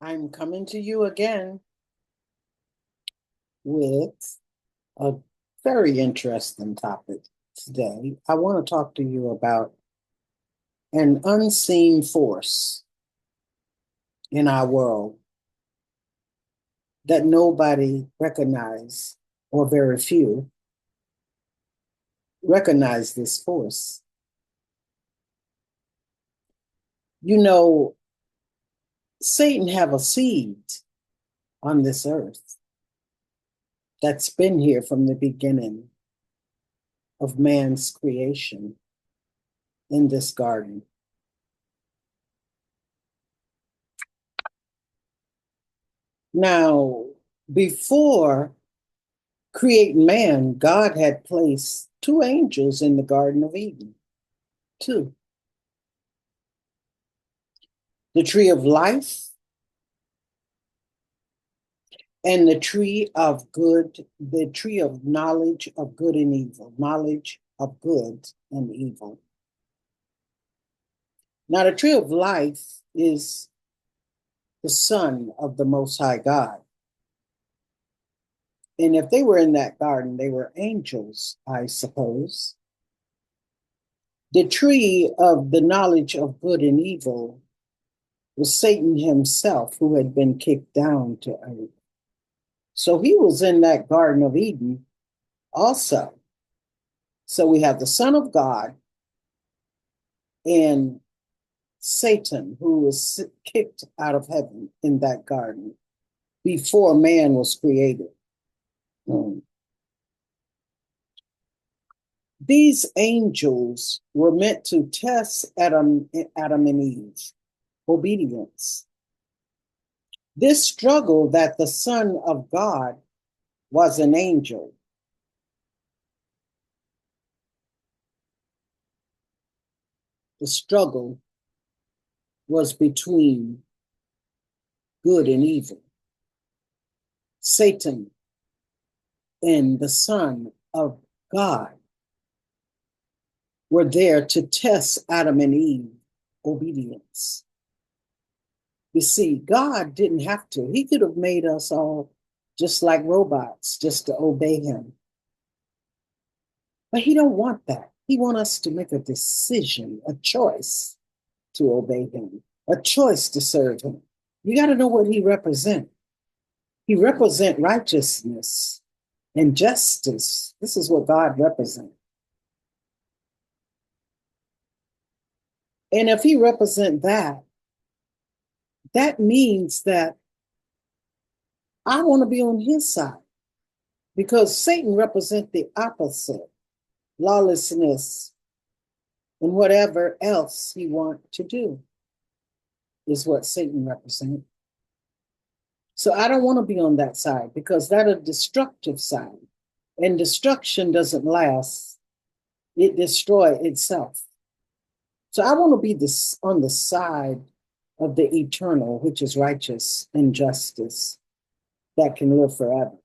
I'm coming to you again with a very interesting topic today. I want to talk to you about an unseen force in our world that nobody recognizes, or very few recognize this force. You know, Satan have a seed on this earth that's been here from the beginning of man's creation in this garden. Now, before creating man, God had placed two angels in the Garden of Eden. Two. The tree of life and the tree of good, the tree of knowledge of good and evil, knowledge of good and evil. Now, the tree of life is the Son of the Most High God. And if they were in that garden, they were angels, I suppose. The tree of the knowledge of good and evil was Satan himself, who had been kicked down to earth. So he was in that Garden of Eden also. So we have the Son of God and Satan, who was kicked out of heaven in that garden before man was created. These angels were meant to test Adam and Eve's obedience. This struggle that the Son of God was an angel. The struggle was between good and evil. Satan and the Son of God were there to test Adam and Eve's obedience. You see, God didn't have to. He could have made us all just like robots, just to obey him. But he don't want that. He wants us to make a decision, a choice to obey him, a choice to serve him. You got to know what he represents. He represents righteousness and justice. This is what God represents. And if he represents that, that means that I want to be on his side, because Satan represents the opposite, lawlessness, and whatever else he wants to do is what Satan represents. So I don't want to be on that side, because that's a destructive side, and destruction doesn't last. It destroys itself. So I want to be on the side of the eternal, which is righteous and justice that can live forever.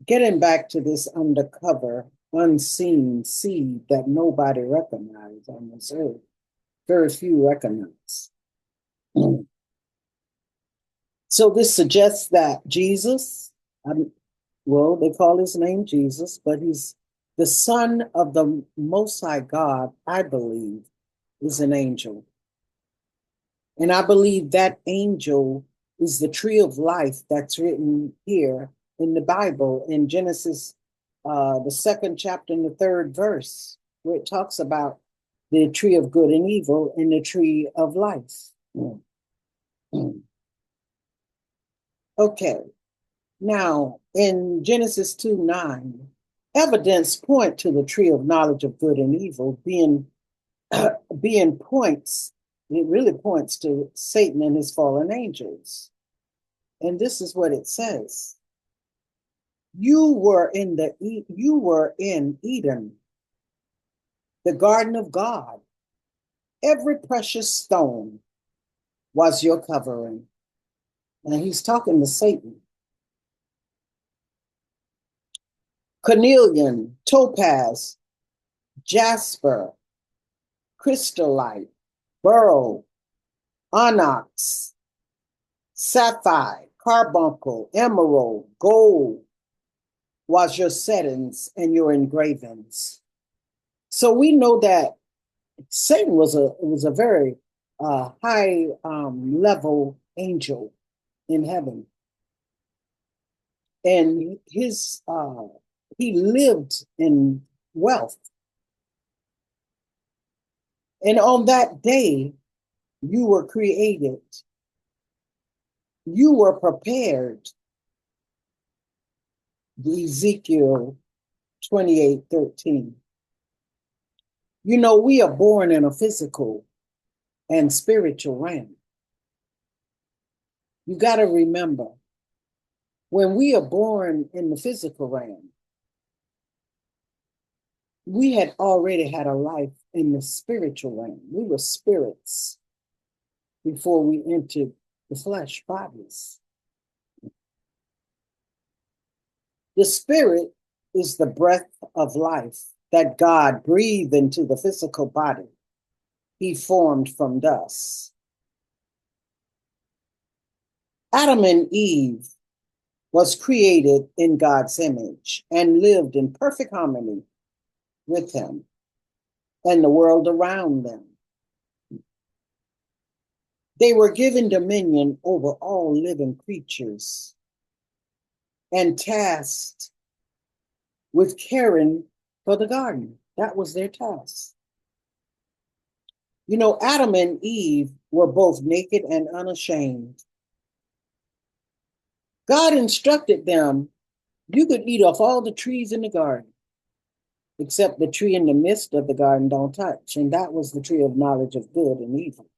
Getting back to this undercover, unseen seed that nobody recognizes on this earth, very few recognize. So this suggests that Jesus, well, they call his name Jesus, but he's the Son of the Most High God, I believe, is an angel. And I believe that angel is the tree of life that's written here in the Bible in Genesis, the 2nd chapter and the 3rd verse, where it talks about the tree of good and evil and the tree of life. Okay. Now, in Genesis 2:9, evidence point to the tree of knowledge of good and evil being points. It really points to Satan and his fallen angels. And this is what it says. You were in Eden, the garden of God. Every precious stone was your covering. And he's talking to Satan. Cornelian, topaz, jasper, crystallite, beryl, onyx, sapphire, carbuncle, emerald, gold was your settings and your engravings. So we know that Satan was a very high level angel in heaven, and he lived in wealth. And on that day, you were created. You were prepared. Ezekiel 28:13. You know, we are born in a physical and spiritual realm. You got to remember, when we are born in the physical realm, we had already had a life in the spiritual realm. We were spirits before we entered the flesh bodies. The spirit is the breath of life that God breathed into the physical body he formed from dust. Adam and Eve was created in God's image and lived in perfect harmony with him and the world around them. They were given dominion over all living creatures and tasked with caring for the garden. That was their task. You know, Adam and Eve were both naked and unashamed. God instructed them, you could eat off all the trees in the garden, except the tree in the midst of the garden don't touch. And that was the tree of knowledge of good and evil.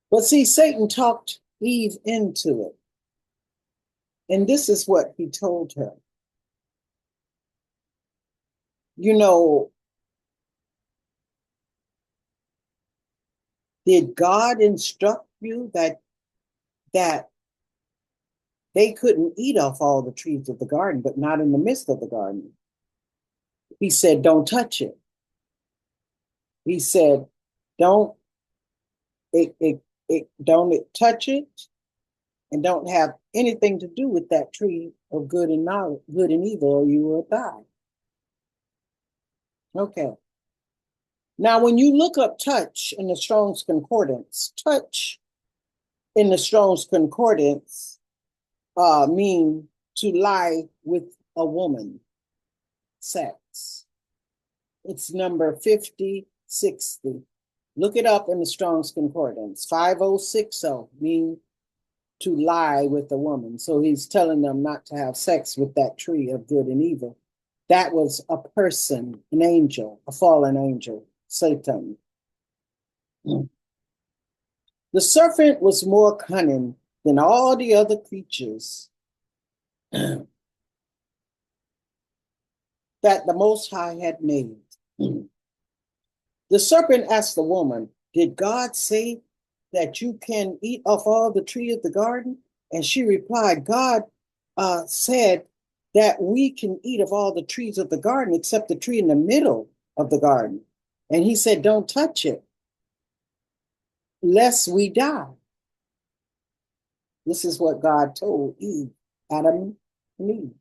But see, Satan talked Eve into it. And this is what he told her. You know, did God instruct you that they couldn't eat off all the trees of the garden, but not in the midst of the garden? He said, don't touch it. He said, don't don't touch it, and don't have anything to do with that tree of good and knowledge, good and evil, or you will die. Okay. Now, when you look up touch in the Strong's Concordance, touch in the Strong's Concordance mean to lie with a woman, sex. It's number 5060. Look it up in the Strong's Concordance. 5060 mean to lie with a woman. So he's telling them not to have sex with that tree of good and evil. That was a person, an angel, a fallen angel, Satan. The serpent was more cunning than all the other creatures that the Most High had made. The serpent asked the woman, did God say that you can eat off all the tree of the garden? And she replied, God said that we can eat of all the trees of the garden except the tree in the middle of the garden. And he said, don't touch it, lest we die. This is what God told Eve, Adam and Eve.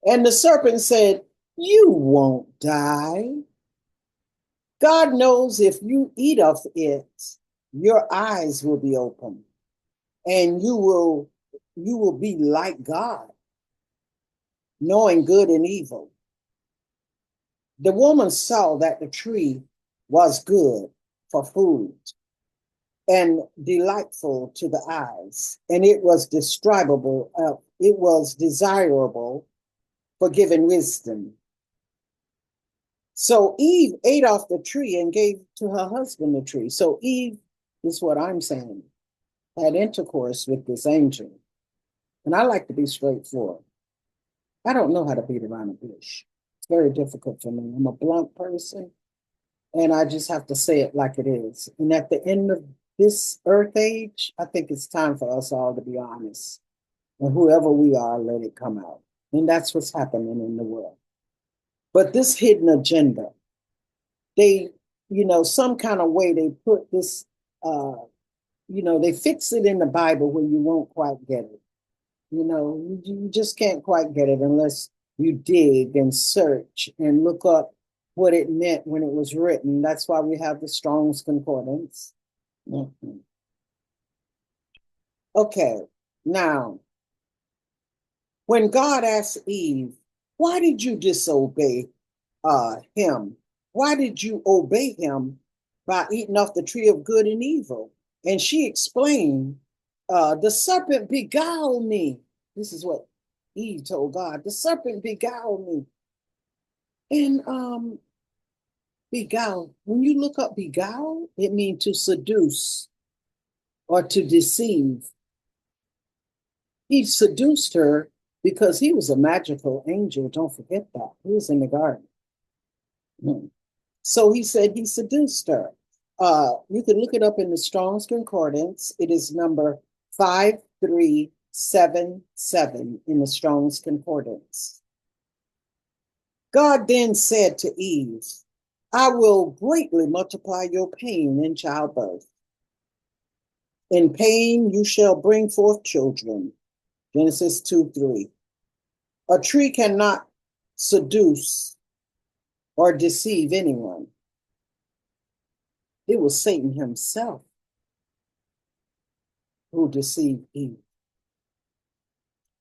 And the serpent said, you won't die. God knows if you eat of it, your eyes will be open and you will be like God, knowing good and evil. The woman saw that the tree was good for food and delightful to the eyes, and it was desirable for giving wisdom. So Eve ate off the tree and gave to her husband the tree. So Eve, is what I'm saying, had intercourse with this angel. And I like to be straightforward. I don't know how to beat around the bush. It's very difficult for me. I'm a blunt person, and I just have to say it like it is. And at the end of this earth age, I think it's time for us all to be honest. And whoever we are, let it come out. And that's what's happening in the world. But this hidden agenda, they, some kind of way they put this uh, they fix it in the Bible where you won't quite get it. You just can't quite get it unless you dig and search and look up what it meant when it was written. That's why we have the Strong's Concordance. Mhm. Okay, now, when God asked Eve, why did you disobey him? Why did you obey him by eating off the tree of good and evil? And she explained, the serpent beguiled me. This is what Eve told God. The serpent beguiled me. And beguiled, when you look up beguile, it means to seduce or to deceive. He seduced her because he was a magical angel. Don't forget that. He was in the garden. So he said he seduced her. You can look it up in the Strong's Concordance. It is number 5377 in the Strong's Concordance. God then said to Eve, I will greatly multiply your pain in childbirth. In pain you shall bring forth children. Genesis 2:3. A tree cannot seduce or deceive anyone. It was Satan himself who deceived Eve.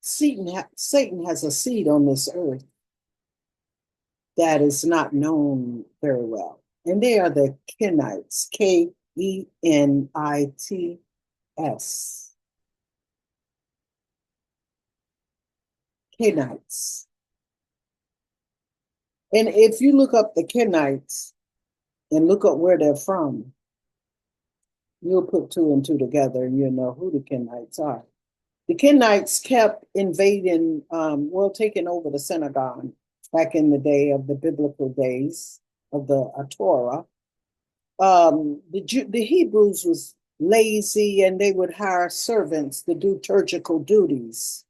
Satan has a seed on this earth that is not known very well. And they are the Kenites, Kenits. Kenites. And if you look up the Kenites and look up where they're from, you'll put two and two together and you'll know who the Kenites are. The Kenites kept invading, taking over the synagogue back in the day of the biblical days of the Torah. The Hebrews was lazy and they would hire servants to do liturgical duties.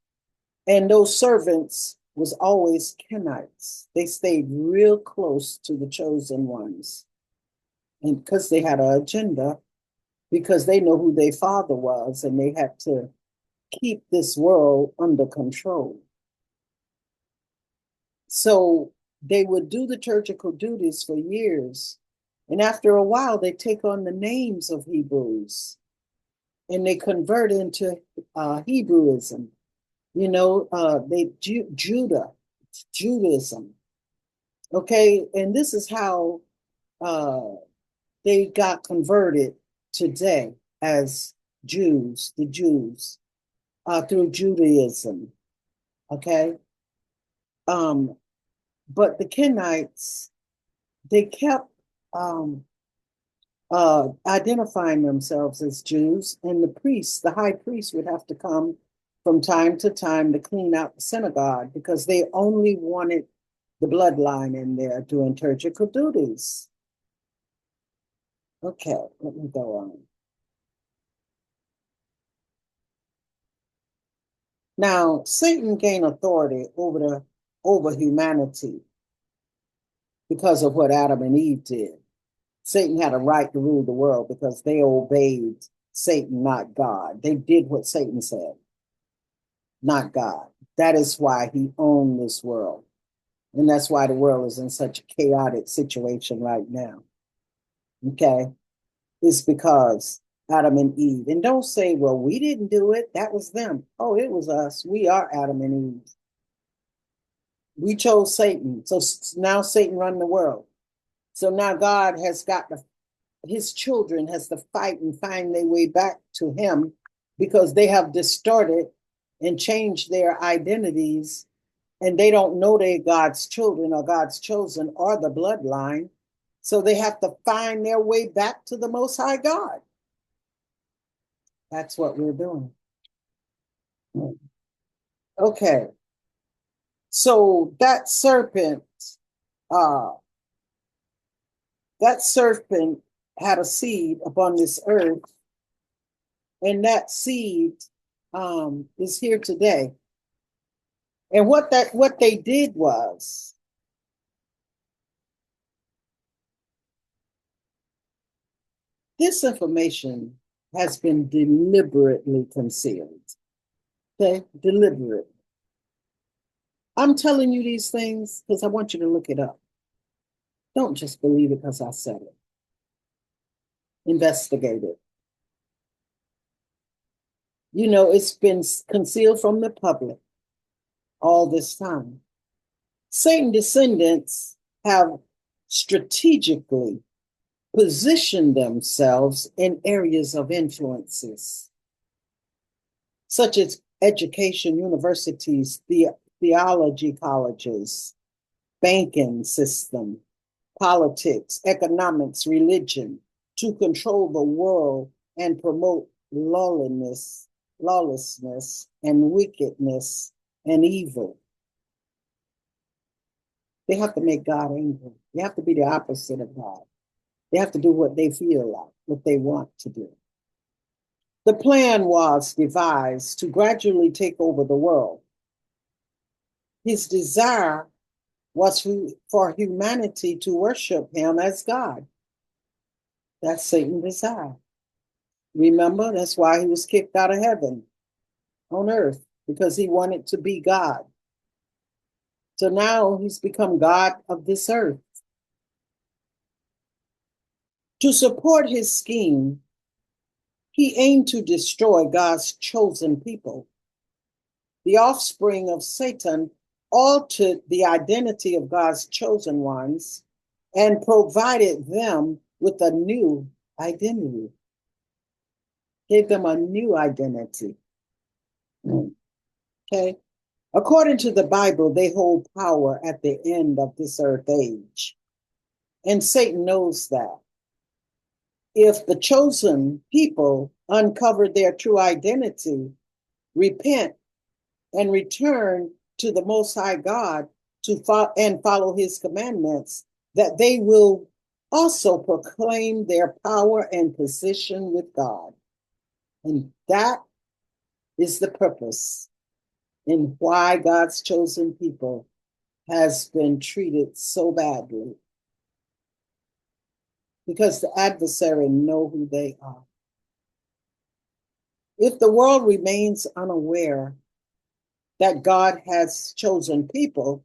And those servants was always Kenites. They stayed real close to the chosen ones. And because they had an agenda, because they know who their father was and they had to keep this world under control. So they would do the liturgical duties for years. And after a while, they take on the names of Hebrews and they convert into Hebrewism. Judaism. Okay, and this is how they got converted today as Jews, the Jews, through Judaism. Okay, but the Kenites, they kept identifying themselves as Jews, and the high priest would have to come from time to time to clean out the synagogue because they only wanted the bloodline in there doing liturgical duties. Okay, let me go on. Now, Satan gained authority over humanity because of what Adam and Eve did. Satan had a right to rule the world because they obeyed Satan, not God. They did what Satan said, not God. That is why he owned this world. And that's why the world is in such a chaotic situation right now. Okay? It's because Adam and Eve. And don't say, well, we didn't do it. That was them. Oh, it was us. We are Adam and Eve. We chose Satan. So now Satan run the world. So now God has got his children has to fight and find their way back to him because they have distorted and changed their identities and they don't know they're God's children or God's chosen or the bloodline. So they have to find their way back to the Most High God. That's what we're doing. Okay. So uh, that serpent had a seed upon this earth, and that seed is here today. And what they did was This information has been deliberately concealed. Okay, deliberate. I'm telling you these things because I want you to look it up. Don't just believe it because I said it. Investigate it. You know, it's been concealed from the public all this time. Satan descendants have strategically positioned themselves in areas of influences, such as education, universities, theology colleges, banking system, politics, economics, religion, to control the world and promote lawlessness, and wickedness and evil. They have to make God angry. They have to be the opposite of God. They have to do what they feel like, what they want to do. The plan was devised to gradually take over the world. His desire was for humanity to worship him as God. That's Satan's desire. Remember, that's why he was kicked out of heaven on earth, because he wanted to be God. So now he's become God of this earth. To support his scheme, he aimed to destroy God's chosen people. The offspring of Satan altered the identity of God's chosen ones and provided them with a new identity. Gave them a new identity. Okay. According to the Bible, they hold power at the end of this earth age. And Satan knows that. If the chosen people uncover their true identity, repent, and return to the Most High God and follow his commandments, that they will also proclaim their power and position with God. And that is the purpose in why God's chosen people has been treated so badly. Because the adversary know who they are. If the world remains unaware that God has chosen people,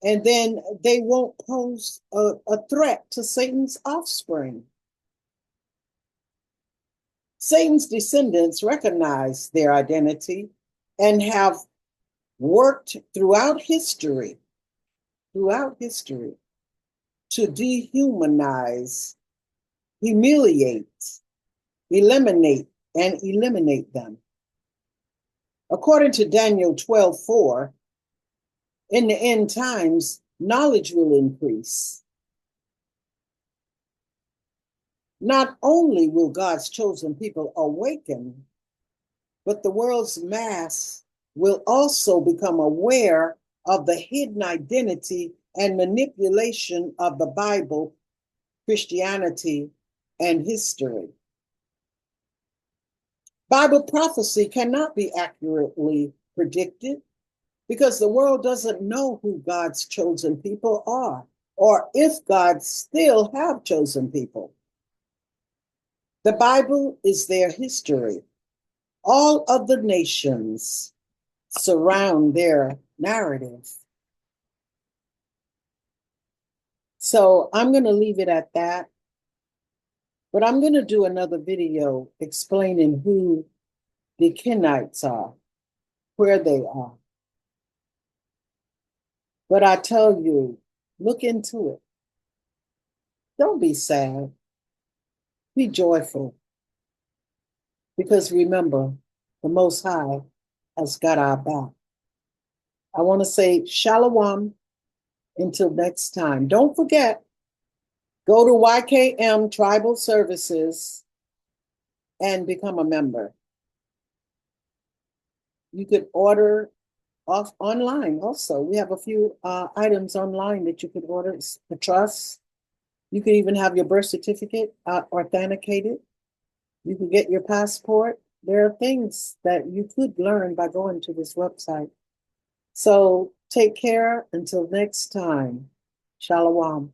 and then they won't pose a threat to Satan's offspring. Satan's descendants recognize their identity and have worked throughout history to dehumanize, humiliate, eliminate them. According to Daniel 12:4, in the end times, knowledge will increase. Not only will God's chosen people awaken, but the world's mass will also become aware of the hidden identity and manipulation of the Bible, Christianity, and history. Bible prophecy cannot be accurately predicted because the world doesn't know who God's chosen people are, or if God still have chosen people. The Bible is their history. All of the nations surround their narrative. So I'm going to leave it at that. But I'm going to do another video explaining who the Kenites are, where they are. But I tell you, look into it. Don't be sad. Be joyful. Because remember, the Most High has got our back. I want to say shalom until next time. Don't forget, go to YKM Tribal Services and become a member. You could order off online also. We have a few items online that you could order. It's the trust. You could even have your birth certificate authenticated. You could get your passport. There are things that you could learn by going to this website. So take care until next time. Shalom.